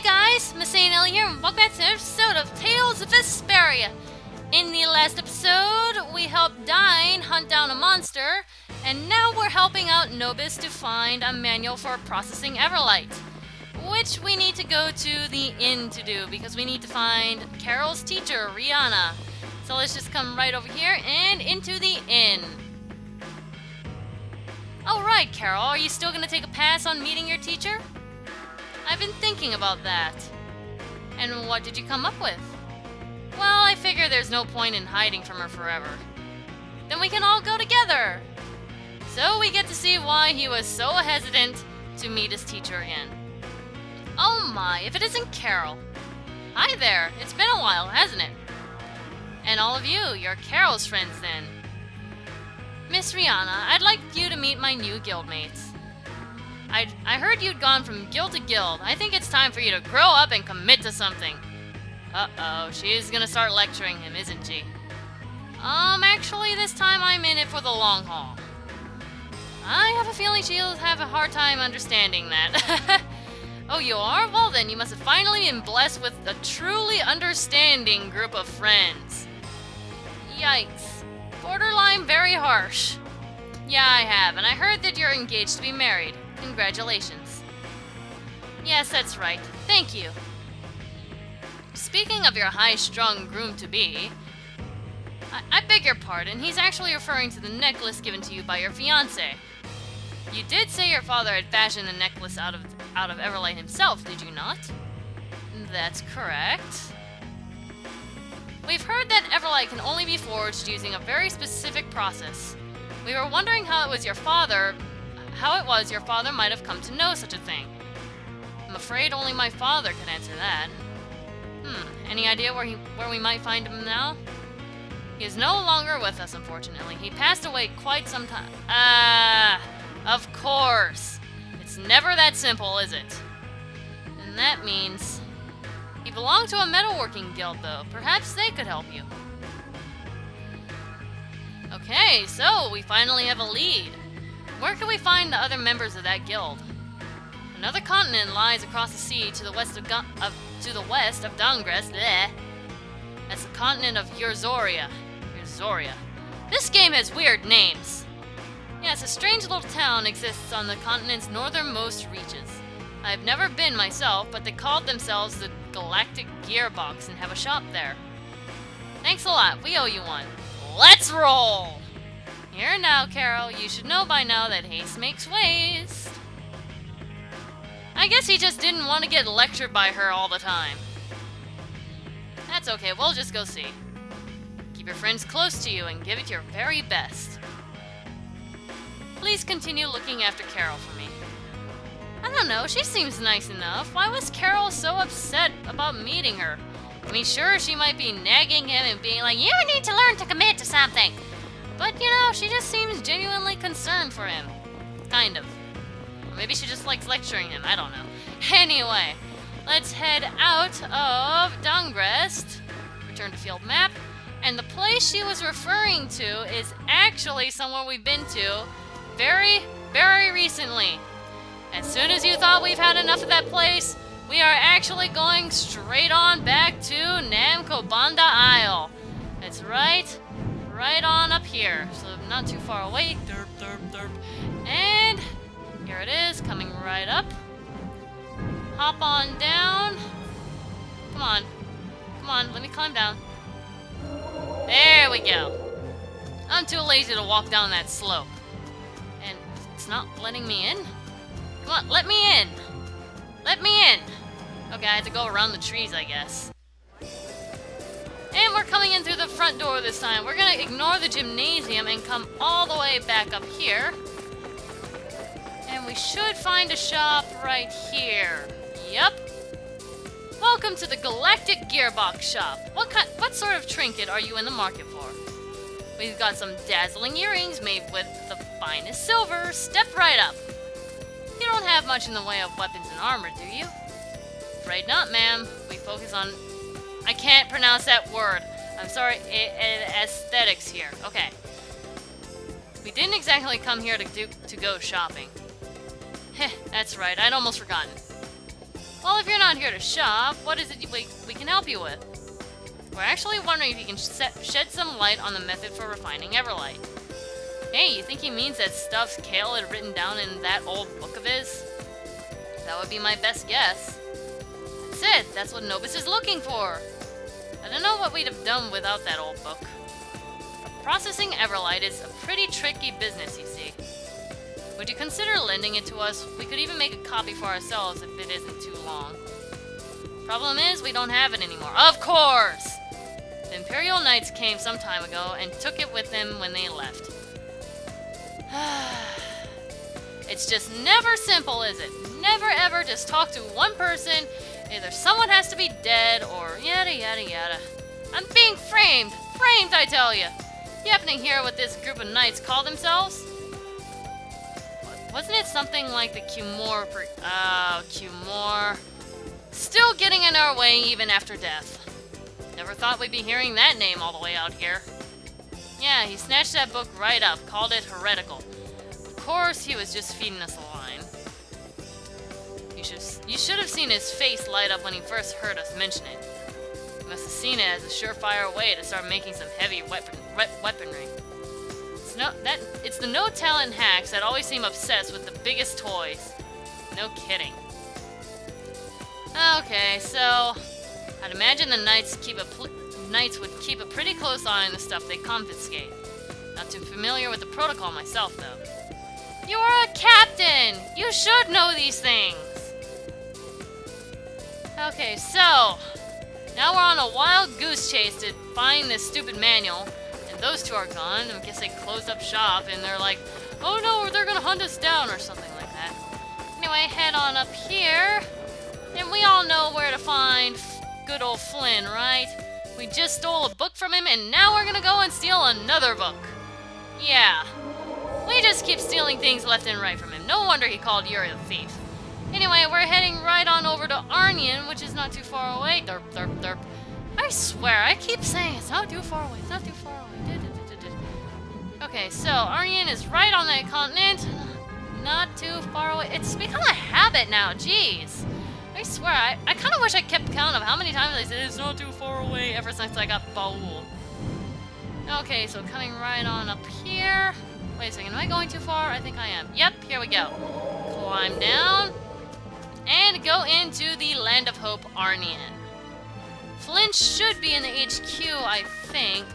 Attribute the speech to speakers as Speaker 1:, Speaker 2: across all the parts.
Speaker 1: guys, MasaeAnela here, and welcome back to an episode of Tales of Vesperia. In the last episode, we helped Dine hunt down a monster, and now we're helping out Nobis to find a manual for processing Everlight, which we need to go to the inn to do, because we need to find Carol's teacher, Rihanna. So let's just come right over here and into the inn. Alright, Carol, are you still going to take a pass on meeting your teacher? I've been thinking about that. And what did you come up with? Well, I figure there's no point in hiding from her forever. Then we can all go together! So we get to see why he was so hesitant to meet his teacher again. Oh my, if it isn't Carol. Hi there, it's been a while, hasn't it? And all of you, you're Carol's friends then. Miss Rihanna, I'd like you to meet my new guildmates. I heard you'd gone from guild to guild. I think it's time for you to grow up and commit to something. Uh-oh, she's gonna start lecturing him, isn't she? Actually, this time I'm in it for the long haul. I have a feeling she'll have a hard time understanding that. Oh, you are? Well then, you must have finally been blessed with a truly understanding group of friends. Yikes. Borderline very harsh. Yeah, I have, and I heard that you're engaged to be married. Congratulations. Yes, that's right. Thank you. Speaking of your high-strung groom-to-be, I beg your pardon, he's actually referring to the necklace given to you by your fiancé. You did say your father had fashioned the necklace out of Everlight himself, did you not? That's correct. We've heard that Everlight can only be forged using a very specific process. We were wondering how it was your father might have come to know such a thing. I'm afraid only my father could answer that. Any idea where we might find him now? He is no longer with us, unfortunately. He passed away quite some time. Of course. It's never that simple, is it? And that means he belonged to a metalworking guild, though. Perhaps they could help you. Okay, so we finally have a lead. Where can we find the other members of that guild? Another continent lies across the sea to the west of Dangres. Bleh. That's the continent of Urzoria. This game has weird names. Yes, a strange little town exists on the continent's northernmost reaches. I have never been myself, but they called themselves the Galactic Gearbox and have a shop there. Thanks a lot, we owe you one. Let's roll! Here now, Carol, you should know by now that haste makes waste. I guess he just didn't want to get lectured by her all the time. That's okay, we'll just go see. Keep your friends close to you and give it your very best. Please continue looking after Carol for me. I don't know, she seems nice enough. Why was Carol so upset about meeting her? I mean, sure, she might be nagging him and being like, you need to learn to commit to something. But, you know, she just seems genuinely concerned for him. Kind of. Or maybe she just likes lecturing him, I don't know. Anyway, let's head out of Dangrest. Return to field map. And the place she was referring to is actually somewhere we've been to very, very recently. As soon as you thought we've had enough of that place, we are actually going straight on back to Namkobanda Isle. That's right on up here, so not too far away. Derp, derp, derp. And here it is, coming right up. Hop on down. Come on, let me climb down. There we go. I'm too lazy to walk down that slope. And it's not letting me in? Come on, let me in! Let me in! Okay, I have to go around the trees, I guess. And we're coming in through the front door this time. We're gonna ignore the gymnasium and come all the way back up here. And we should find a shop right here. Yep. Welcome to the Galactic Gearbox shop. What sort of trinket are you in the market for? We've got some dazzling earrings made with the finest silver. Step right up. You don't have much in the way of weapons and armor, do you? Afraid not, ma'am. We focus on... I can't pronounce that word. I'm sorry, aesthetics here. Okay. We didn't exactly come here to go shopping. Heh, that's right, I'd almost forgotten. Well, if you're not here to shop, what is it we can help you with? We're actually wondering if you can shed some light on the method for refining Everlight. Hey, you think he means that stuff Kale had written down in that old book of his? That would be my best guess. That's it. That's what Nobis is looking for. I don't know what we'd have done without that old book. Processing Everlight is a pretty tricky business, you see. Would you consider lending it to us? We could even make a copy for ourselves if it isn't too long. Problem is, we don't have it anymore. Of course! The Imperial Knights came some time ago and took it with them when they left. It's just never simple, is it? Never ever just talk to one person. Either someone has to be dead or yada yada yada. I'm being framed! Framed, I tell you! You happen to hear what this group of knights call themselves? Wasn't it something like the Cumor? Cumor. Still getting in our way even after death. Never thought we'd be hearing that name all the way out here. Yeah, he snatched that book right up, called it heretical. Of course, he was just feeding us a line. You should have seen his face light up when he first heard us mention it. He must have seen it as a surefire way to start making some heavy weaponry. It's the no-talent hacks that always seem obsessed with the biggest toys. No kidding. Okay, so I'd imagine the knights would keep a pretty close eye on the stuff they confiscate. Not too familiar with the protocol myself, though. You are a captain! You should know these things! Okay, so now we're on a wild goose chase to find this stupid manual. Those two are gone. I guess they closed up shop and they're like, oh no, they're gonna hunt us down or something like that. Anyway, head on up here. And we all know where to find good old Flynn, right? We just stole a book from him and now we're gonna go and steal another book. Yeah. We just keep stealing things left and right from him. No wonder he called Yuri the thief. Anyway, we're heading right on over to Arnian, which is not too far away. Derp, derp, derp. I swear, I keep saying it's not too far away, it's not too far away. Okay, so Arnian is right on that continent. Not too far away. It's become a habit now, jeez. I swear, I kind of wish I kept count of how many times I said it's not too far away ever since I got Baul. Okay, so coming right on up here. Wait a second, am I going too far? I think I am. Yep, here we go. Climb down. And go into the Land of Hope, Arnian. Flynn should be in the HQ, I think.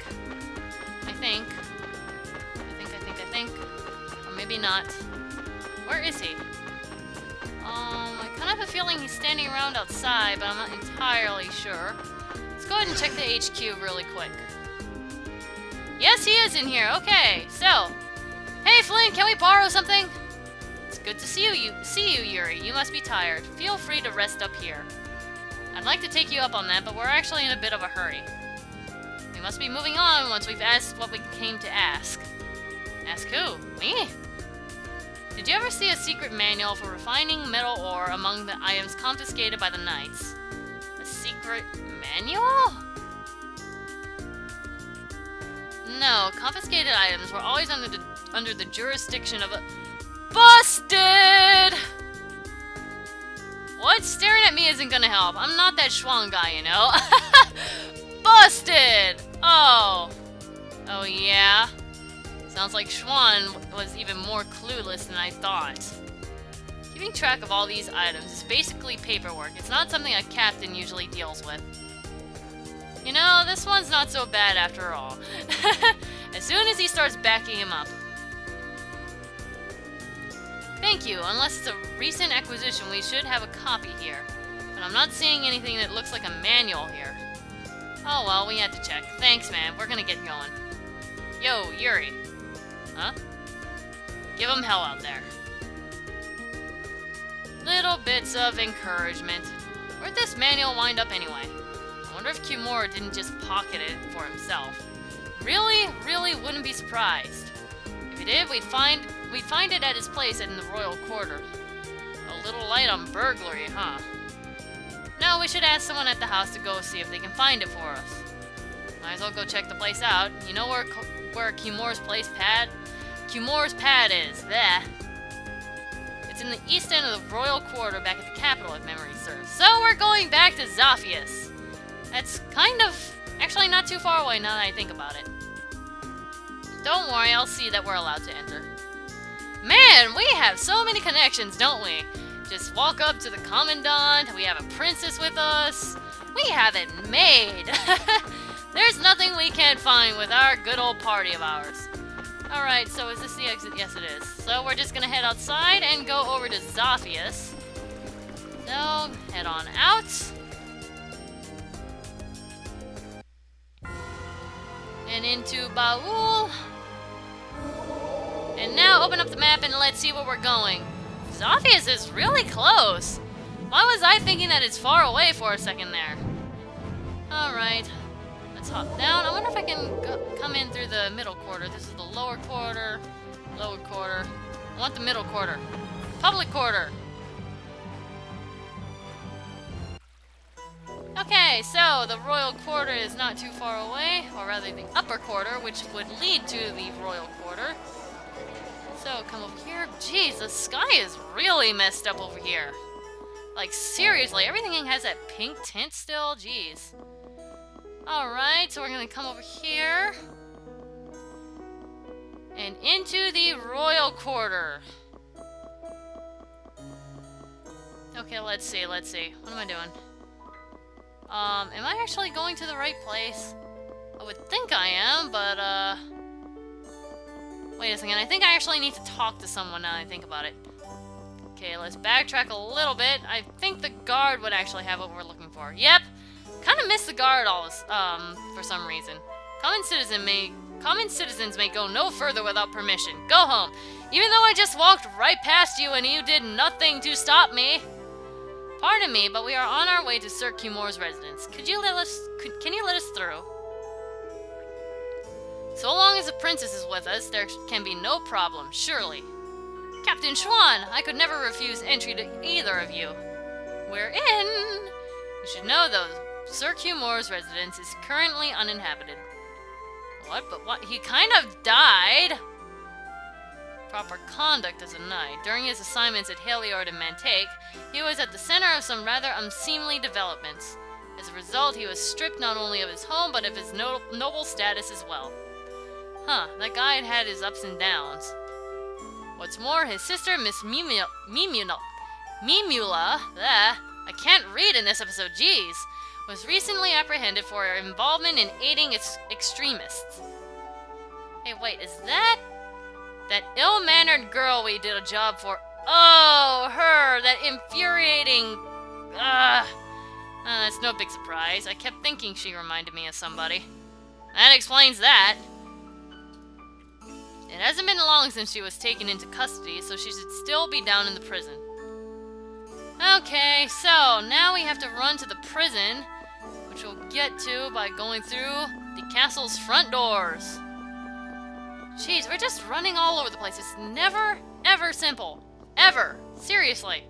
Speaker 1: Or maybe not. Where is he? I kind of have a feeling he's standing around outside, but I'm not entirely sure. Let's go ahead and check the HQ really quick. Yes, he is in here. Okay, so. Hey, Flynn, can we borrow something? It's good to see you, Yuri. You must be tired. Feel free to rest up here. I'd like to take you up on that, but we're actually in a bit of a hurry. We must be moving on once we've asked what we came to ask. Ask who? Me? Did you ever see a secret manual for refining metal ore among the items confiscated by the knights? A secret manual? No, confiscated items were always under the jurisdiction of a... Busted! What? Staring at me isn't gonna help. I'm not that Schwang guy, you know? Busted! Oh. Oh, yeah? Sounds like Schwan was even more clueless than I thought. Keeping track of all these items is basically paperwork. It's not something a captain usually deals with. You know, this one's not so bad after all. As soon as he starts backing him up. Thank you. Unless it's a recent acquisition, we should have a copy here. But I'm not seeing anything that looks like a manual here. Oh well, we had to check. Thanks, man. We're gonna get going. Yo, Yuri. Huh? Give him hell out there. Little bits of encouragement. Where'd this manual wind up anyway? I wonder if Kimura didn't just pocket it for himself. Really wouldn't be surprised. If he did, we'd find it at his place in the royal quarters. A little light on burglary, huh? No, we should ask someone at the house to go see if they can find it for us. Might as well go check the place out. You know where Kimura's pad is. There. It's in the east end of the royal quarter back at the capital, if memory serves. So we're going back to Zaphius. That's kind of actually not too far away now that I think about it. Don't worry, I'll see that we're allowed to enter. Man, we have so many connections, don't we? Just walk up to the Commandant, we have a princess with us. We have it made! There's nothing we can't find with our good old party of ours. Alright, so is this the exit? Yes, it is. So we're just gonna head outside and go over to Zaphius. So, head on out. And into Baul. And now open up the map and let's see where we're going. Zaphius is really close. Why was I thinking that it's far away for a second there? Alright. Let's hop down. I wonder if I can come in through the middle quarter. This is the lower quarter. Lower quarter. I want the middle quarter. Public quarter. Okay, so the royal quarter is not too far away. Or rather the upper quarter, which would lead to the royal quarter. So, come over here. Jeez, the sky is really messed up over here. Like, seriously, everything has that pink tint still? Jeez. Alright, so we're gonna come over here. And into the royal quarter. Okay, let's see. What am I doing? Am I actually going to the right place? I would think I am, but, wait a second, I think I actually need to talk to someone now that I think about it. Okay, let's backtrack a little bit. I think the guard would actually have what we're looking for. Yep! Kind of missed the guard for some reason. Common citizens may go no further without permission. Go home. Even though I just walked right past you and you did nothing to stop me. Pardon me, but we are on our way to Sir Cumor's residence. Can you let us through? So long as the princess is with us, there can be no problem, surely. Captain Schwan, I could never refuse entry to either of you. We're in! You should know, though, Sir Cumor's residence is currently uninhabited. What? But what? He kind of died! Proper conduct as a knight. During his assignments at Heliord and Mantake, he was at the center of some rather unseemly developments. As a result, he was stripped not only of his home, but of his noble status as well. Huh, that guy had his ups and downs. What's more, his sister, Miss Mimula, I can't read in this episode, jeez, was recently apprehended for her involvement in aiding extremists. Hey, wait, is that ill-mannered girl we did a job for? Oh, her, that infuriating, that's no big surprise. I kept thinking she reminded me of somebody. That explains that. It hasn't been long since she was taken into custody, so she should still be down in the prison. Okay, so now we have to run to the prison, which we'll get to by going through the castle's front doors. Jeez, we're just running all over the place. It's never, ever simple. Ever. Seriously.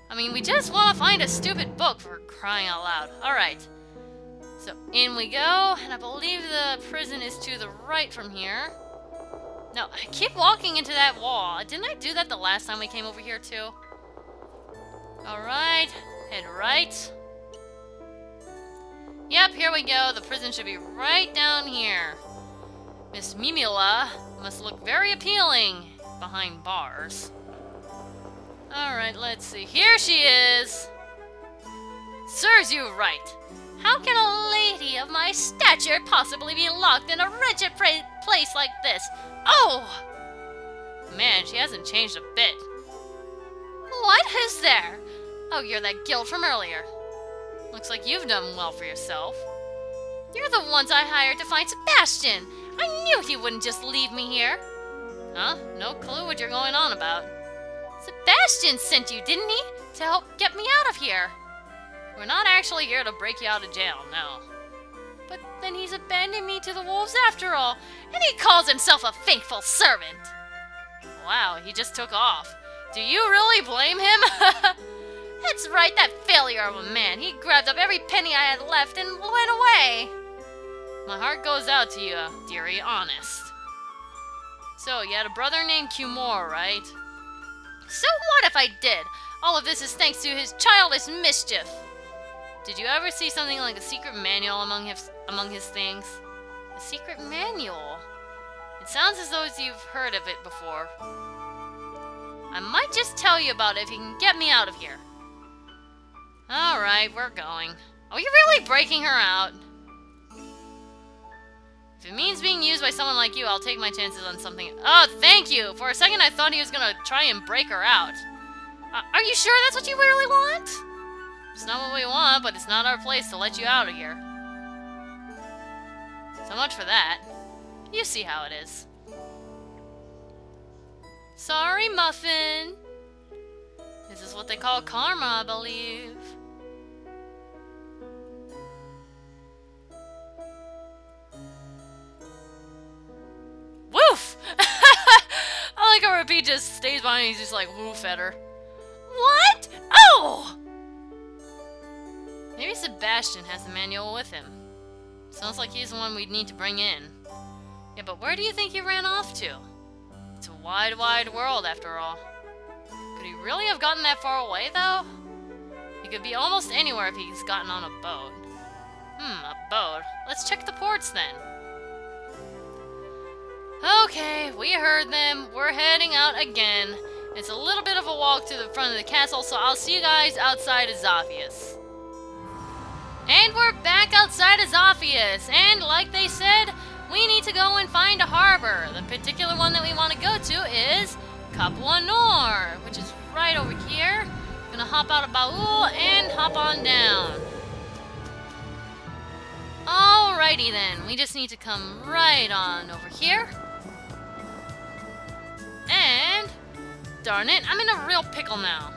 Speaker 1: I mean, we just want to find a stupid book for crying out loud. Alright. So, in we go, and I believe the prison is to the right from here. No, I keep walking into that wall. Didn't I do that the last time we came over here, too? Alright, head right. Yep, here we go. The prison should be right down here. Miss Mimula must look very appealing behind bars. Alright, let's see. Here she is! Serves you right. How can a lady of my stature possibly be locked in a wretched place like this? Oh! Man, she hasn't changed a bit. What? Who's there? Oh, you're that guild from earlier. Looks like you've done well for yourself. You're the ones I hired to find Sebastian. I knew he wouldn't just leave me here. Huh? No clue what you're going on about. Sebastian sent you, didn't he? To help get me out of here. We're not actually here to break you out of jail, no. But then he's abandoned me to the wolves after all, and he calls himself a faithful servant. Wow, he just took off. Do you really blame him? That's right, that failure of a man. He grabbed up every penny I had left and went away. My heart goes out to you, dearie, honest. So, you had a brother named Cumor, right? So what if I did? All of this is thanks to his childish mischief. Did you ever see something like a secret manual among his things? A secret manual? It sounds as though you've heard of it before. I might just tell you about it if you can get me out of here. Alright, we're going. Are you really breaking her out? If it means being used by someone like you, I'll take my chances on something. Oh, thank you! For a second I thought he was gonna try and break her out. Are you sure that's what you really want? It's not what we want, but it's not our place to let you out of here. So much for that. You see how it is. Sorry, Muffin. This is what they call karma, I believe. Woof! I like how Repeat just stays behind and he's just like woof at her. What? Oh! Maybe Sebastian has the manual with him. Sounds like he's the one we'd need to bring in. Yeah, but where do you think he ran off to? It's a wide, wide world after all. Could he really have gotten that far away, though? He could be almost anywhere if he's gotten on a boat. A boat. Let's check the ports then. Okay, we heard them. We're heading out again. It's a little bit of a walk to the front of the castle, so I'll see you guys outside of Zophius. And we're back outside of Zophius, and like they said, we need to go and find a harbor. The particular one that we want to go to is Capua Nor, which is right over here. Gonna hop out of Baul and hop on down. Alrighty then, we just need to come right on over here. And darn it, I'm in a real pickle now.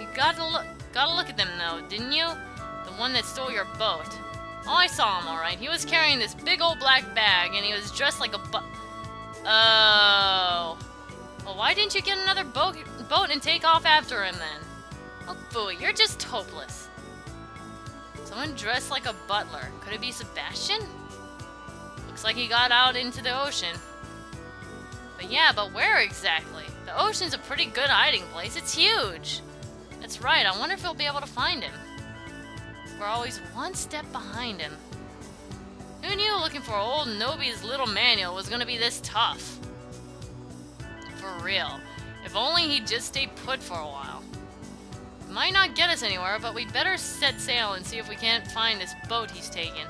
Speaker 1: You gotta look at them though, didn't you? The one that stole your boat. Oh, I saw him alright. He was carrying this big old black bag and he was dressed like a Oh. Well, why didn't you get another boat and take off after him then? Oh, phooey, you're just hopeless. Someone dressed like a butler. Could it be Sebastian? Looks like he got out into the ocean. But yeah, but where exactly? The ocean's a pretty good hiding place. It's huge. That's right. I wonder if we'll be able to find him. We're always one step behind him. Who knew looking for old Nobi's little manual was going to be this tough? For real. If only he'd just stay put for a while. Might not get us anywhere, but we'd better set sail and see if we can't find this boat he's taken.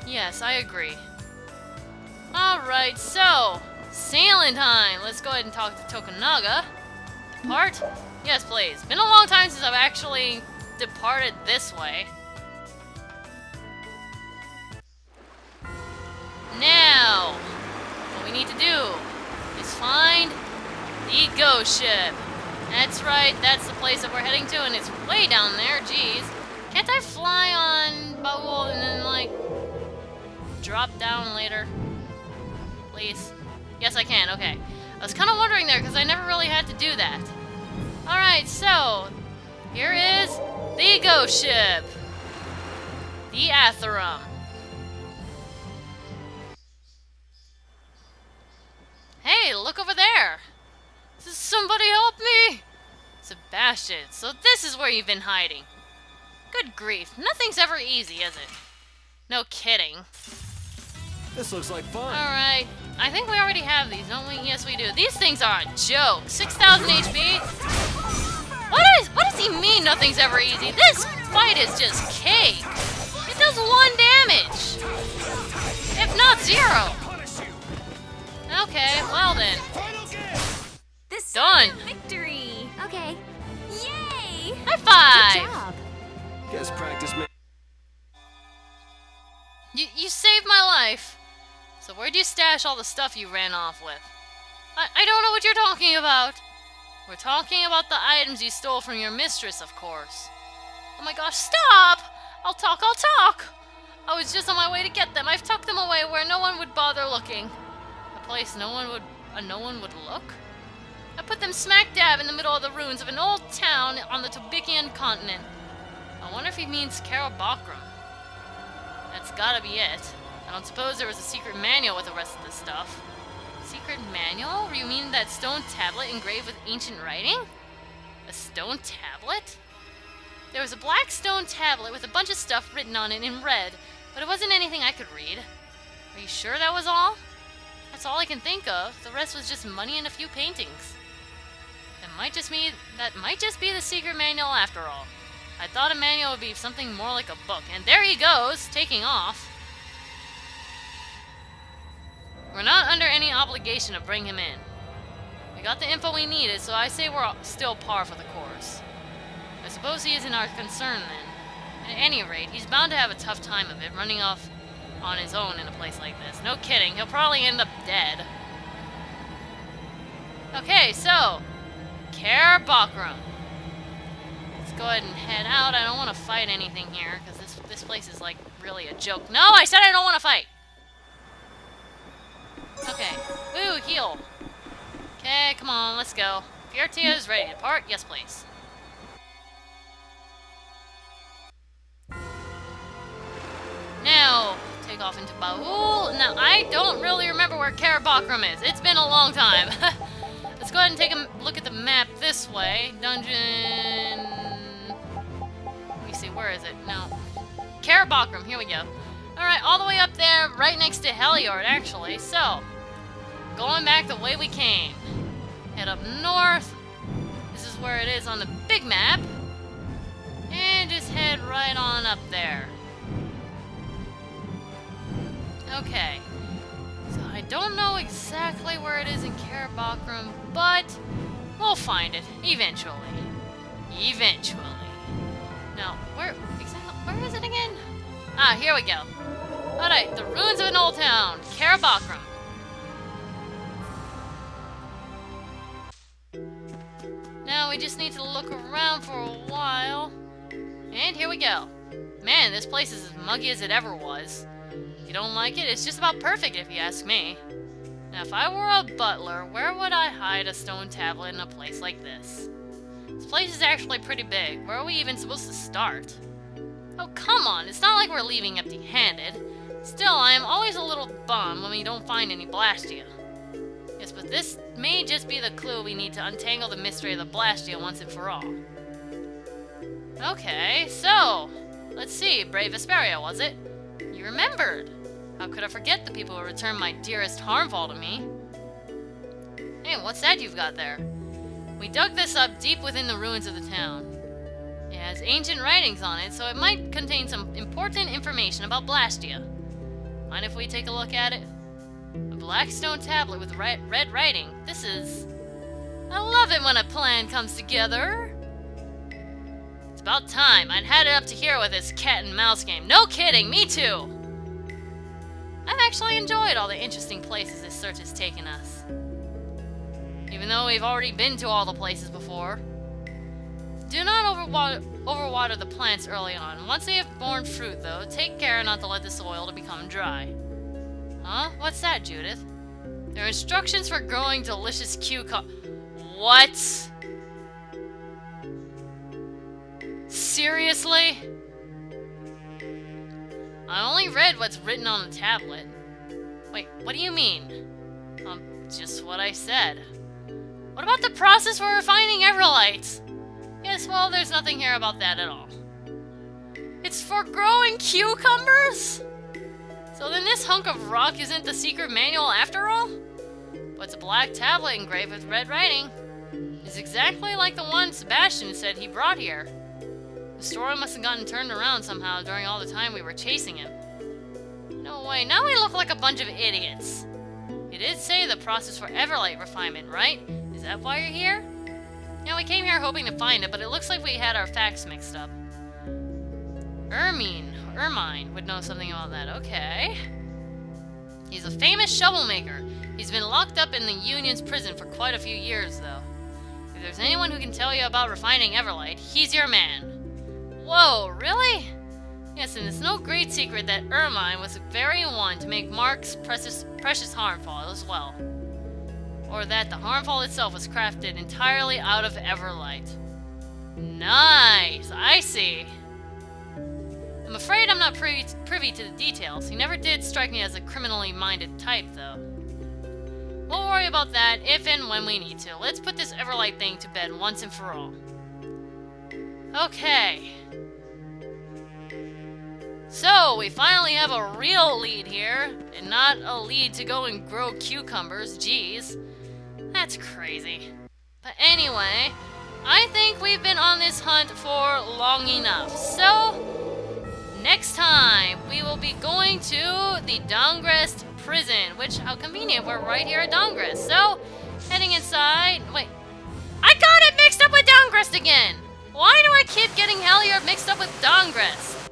Speaker 1: Yes, I agree. Alright, so, sailing time! Let's go ahead and talk to Tokunaga. Depart? Yes, please. Been a long time since I've actually departed this way. Now, what we need to do is find the ghost ship. That's right, that's the place that we're heading to, and it's way down there, jeez. Can't I fly on Baul and then, like, drop down later? Please? Yes, I can, okay. I was kind of wondering there, because I never really had to do that. Alright, so, here is the ghost ship. The Atherum. Hey, look over there. Somebody help me! Sebastian, so this is where you've been hiding. Good grief, nothing's ever easy, is it? No kidding.
Speaker 2: This looks like fun.
Speaker 1: Alright, I think we already have these, don't we? Yes, we do. These things are a joke. 6,000 HP? What does he mean nothing's ever easy? This fight is just cake. It does 1 damage. If not 0. Okay, well then.
Speaker 3: This
Speaker 1: Done.
Speaker 3: Victory. Okay. Yay!
Speaker 1: High five.
Speaker 3: Good job.
Speaker 2: Guess practice ma-
Speaker 1: You saved my life. So where'd you stash all the stuff you ran off with? I don't know what you're talking about. We're talking about the items you stole from your mistress, of course. Oh my gosh, stop! I'll talk. I was just on my way to get them. I've tucked them away where no one would bother looking. A place no one would look? I put them smack dab in the middle of the ruins of an old town on the Tobikian continent. I wonder if he means Karabakram. That's gotta be it. I don't suppose there was a secret manual with the rest of this stuff. Secret manual? You mean that stone tablet engraved with ancient writing? A stone tablet? There was a black stone tablet with a bunch of stuff written on it in red, but it wasn't anything I could read. Are you sure that was all? That's all I can think of. The rest was just money and a few paintings. That might just be the secret manual after all. I thought a manual would be something more like a book. And there he goes, taking off. We're not under any obligation to bring him in. We got the info we needed, so I say we're still par for the course. I suppose he isn't our concern then. At any rate, he's bound to have a tough time of it, running off on his own in a place like this. No kidding, he'll probably end up dead. Okay, so, Gearbox. Let's go ahead and head out. I don't want to fight anything here, because this place is like really a joke. No, I said I don't want to fight! Okay, ooh, heal. Okay, come on, let's go. Fioria is ready to depart. Yes, please. Now, take off into Baul. Now, I don't really remember where Gearbox is. It's been a long time. Let's go ahead and take a look at the map this way. Dungeon... Let me see, where is it? No. Gearbox, here we go. Alright, all the way up there, right next to Heliord, actually. So, going back the way we came. Head up north. This is where it is on the big map. And just head right on up there. Okay. So I don't know exactly where it is in Gearbox, but we'll find it eventually. Eventually. Now, where is it again? Ah, here we go. Alright, the ruins of an old town. Gearbox. Now we just need to look around for a while. And here we go. Man, this place is as muggy as it ever was. If you don't like it, it's just about perfect if you ask me. Now, if I were a butler, where would I hide a stone tablet in a place like this? This place is actually pretty big. Where are we even supposed to start? Oh, come on. It's not like we're leaving empty-handed. Still, I am always a little bummed when we don't find any Blastia. Yes, but this may just be the clue we need to untangle the mystery of the Blastia once and for all. Okay, so, let's see. Brave Vesperia, was it? You remembered. How could I forget the people who returned my dearest harmfall to me? Hey, what's that you've got there? We dug this up deep within the ruins of the town. It has ancient writings on it, so it might contain some important information about Blastia. Mind if we take a look at it? A black stone tablet with red writing. This is... I love it when a plan comes together. It's about time. I'd had it up to here with this cat and mouse game. No kidding, me too! I've actually enjoyed all the interesting places this search has taken us. Even though we've already been to all the places before. Do not overwater the plants early on. Once they have borne fruit, though, take care not to let the soil to become dry. Huh? What's that, Judith? There are instructions for growing delicious cucumber... What? Seriously? I only read what's written on the tablet. Wait, what do you mean? Just what I said. What about the process for refining Everlights? Yes, well, there's nothing here about that at all. It's for growing cucumbers? So then this hunk of rock isn't the secret manual after all? But it's a black tablet engraved with red writing. It's exactly like the one Sebastian said he brought here. The story must have gotten turned around somehow during all the time we were chasing him. No way, now we look like a bunch of idiots. You did say the process for Everlight refinement, right? Is that why you're here? Yeah, we came here hoping to find it, but it looks like we had our facts mixed up. Ermine would know something about that. Okay. He's a famous shovel maker. He's been locked up in the Union's prison for quite a few years, though. If there's anyone who can tell you about refining Everlight, he's your man. Whoa, really? Yes, and it's no great secret that Ermine was the very one to make Mark's precious harmfall as well. Or that the harmfall itself was crafted entirely out of Everlight. Nice, I see. I'm afraid I'm not privy to the details. He never did strike me as a criminally minded type, though. We'll worry about that if and when we need to. Let's put this Everlight thing to bed once and for all. Okay. So, we finally have a real lead here, and not a lead to go and grow cucumbers. Jeez. That's crazy. But anyway, I think we've been on this hunt for long enough. So, next time, we will be going to the Dongrest prison, which, how convenient, we're right here at Dongrest. So, heading inside. Wait, I got it mixed up with Dongrest again! Why do I keep getting Helliard mixed up with Dongrest?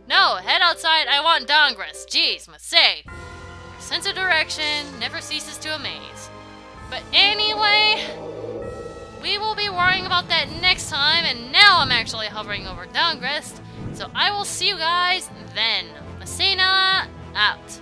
Speaker 1: No, head outside, I want Dongrest. Jeez, Masae. Your sense of direction never ceases to amaze. But anyway, we will be worrying about that next time, and now I'm actually hovering over Dongrest. So I will see you guys then. MasaeAnela out.